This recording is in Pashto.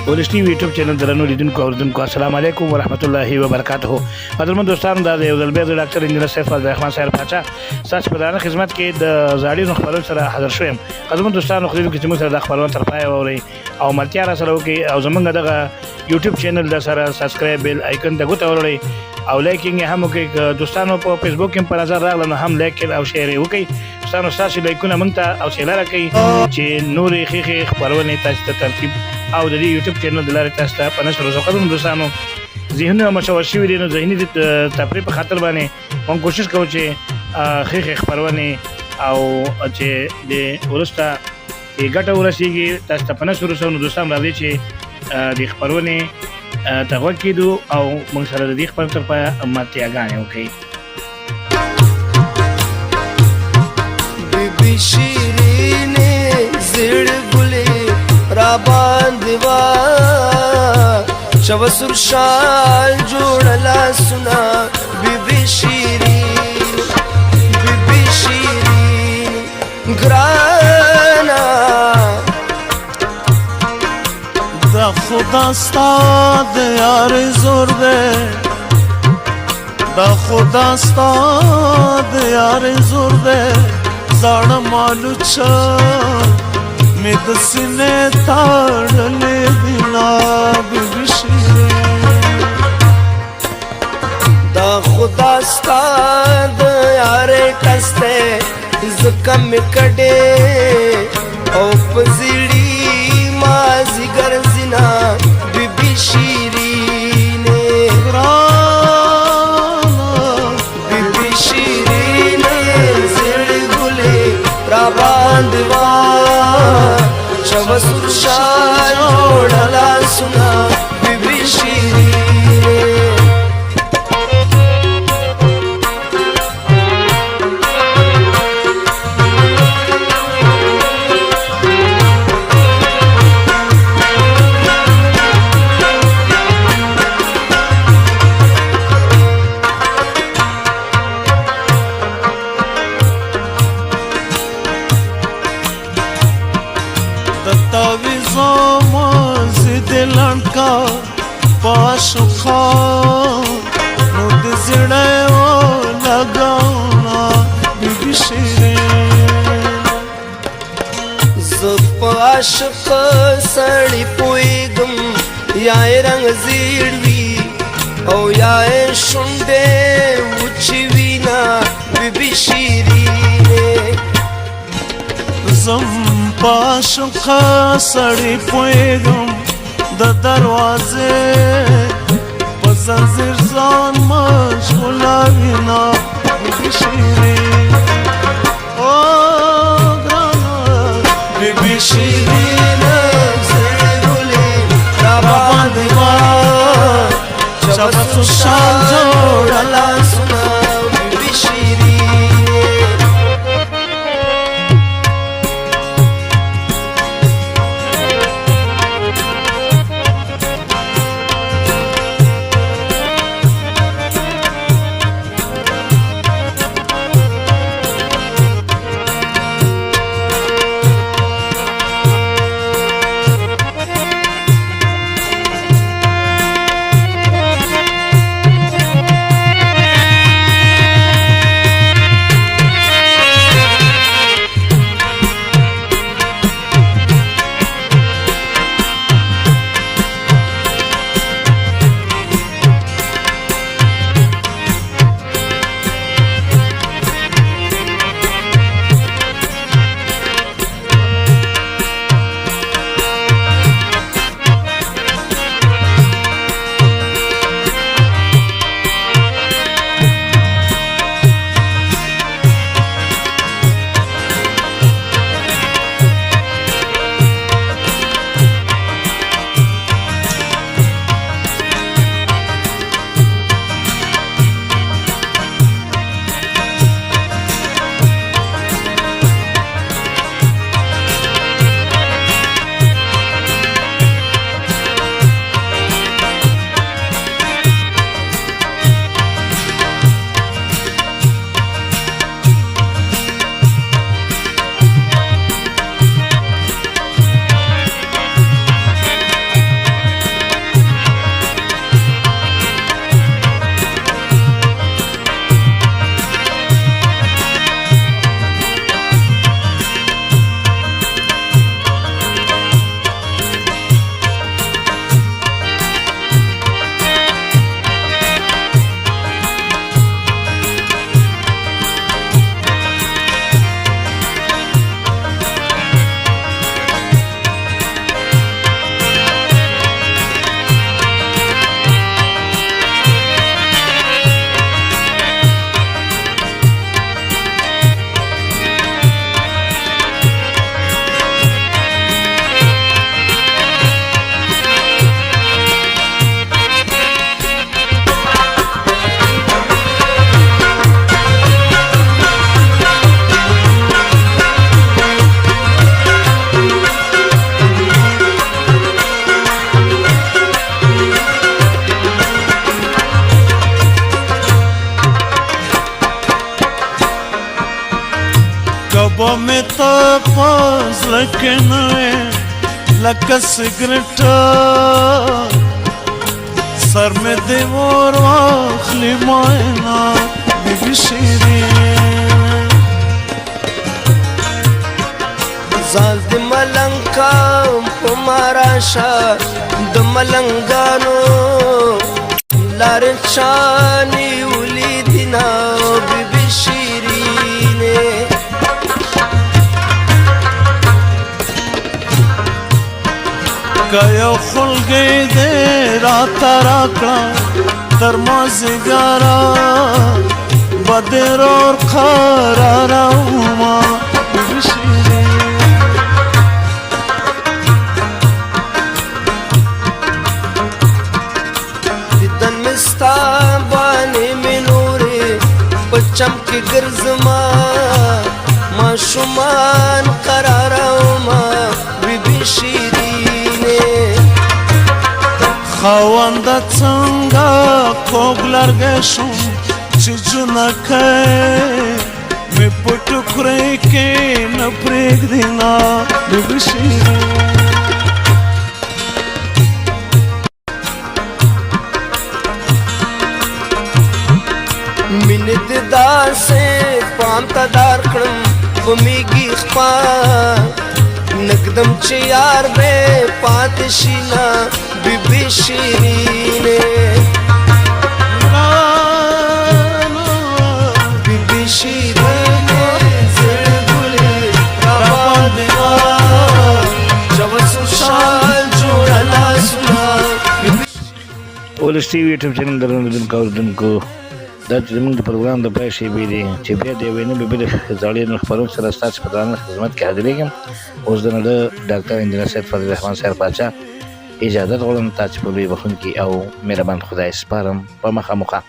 ولسټي یوټیوب چینل درنو لیدونکو اوریدونکو السلام علیکم ورحمت الله وبرکاته. قدرمن دوستانو دا یو ځل بیا د ډاکټر انجینر سیف الرحمن صاحب پاچا تاسو په دغه خدمت کې د زاړي خبرو سره حاضر شوم. قدرمن دوستانو خو دې چې موږ سره د خبرو تر پای اوري او ملتیا را سره وکي او زمونږ دغه یوټیوب چینل د سره سبسکرایب بیل آیکن ته غوته ورولئ او لایکینګ هم وکړئ. دوستانو په فیسبوک کې په نظر راغله نو هم لایک او شیر وکړئ. دوستانو تاسو لایکونه مونږ ته او شیر راکړئ چې نورې خېخې خبرونه تاسو ته ترتیب او د یوټیوب چینل د لارې تاسو ته په نشر وکړم. دوستانو ذهنونه مشوش شوي دي نو ذهني تفریح په خاطر باندې موږ کوشش کوو چې خېخې خبرونه او چې د ورسته ګټه ورسیږي تاسو ته په نشر وسو. نو دوستان راځي چې د خبرونه تغوږ کیدو او موږ سره د دې خبرو تر پایه ماتیاګانې وکړي. بیبي شیرینې زړه ګلې را باندې وا شوه سور شال جوړه لاسونه بیبي شیرین بیبي شیرین ګرانه دا خدا ستا د یار زور دی دا خدا ستا د یار زور دی زاړه مالو چا می د سینې تاړلې دینا بیبي شیرین دا خدا ستا د یار کسته زکه می کډې او پزړی مازیګر زینا بیبي شیرین بیبي شیرین زړه ګلې را باندې وا شوه سور شال جوړه لاسونه بیبي شیرین پاشو خان نو د زړه و لګاونا بیبي شیرین ز پاشق سړی پویګم یا رنگ زیړ وی او یا شونډې وچی وینا بیبي شیرین زم پاشو سړی پویګم د دروازې په زنځیر ځان مشغولاوینا بیبي شیرین او ګرانه بیبي شیرین زړه ګلې را باندې وا شوه سور شال جوړه لاسونه بیبي شیرین کې نه لکه سګرټ سر مې دې ور واخلي ماینا بیبي شیرین زال د ملنګ کام په ماراشه د ملنګانو لار چانی ولیدنا بیبي شیرینه که یو خلګې دې راته راکړه تر مازدیګره به دې رور قرارومه بیبي شیرین دیدن مستا باندې مې نورې په چم کې ګرځما ماشومان قرارومه بیبي شیرینه خاونده څنګه کوږ لرګی شوم چې جنکۍ مې په ټوکرۍ کې نه پرېږدي نه بیبي شیرین مینې دې داسې پام ته دار کړم په میږي خپا نقدم چې یار به پاتې شي نه بیبي شیرینه بیبي شیرینه زړه ګلې راباندې جوس شال جوړه لاسونه ولس ټي وي یوټیوب چینل درلودونکو اوریدونکو دا چې زموږ د پروګرام د پای شیبې دي چې بیا د یوې نوې بلې زړې خپرونې سره ستاسو په درانه خدمت کې حاضرېږم اوس د نړۍ ډاکټر انجینر سید فضل الرحمن صاحب پاچا اجازت غواړم تاسو په لوی بخښونکي او مهربان خدای سپارم په مخه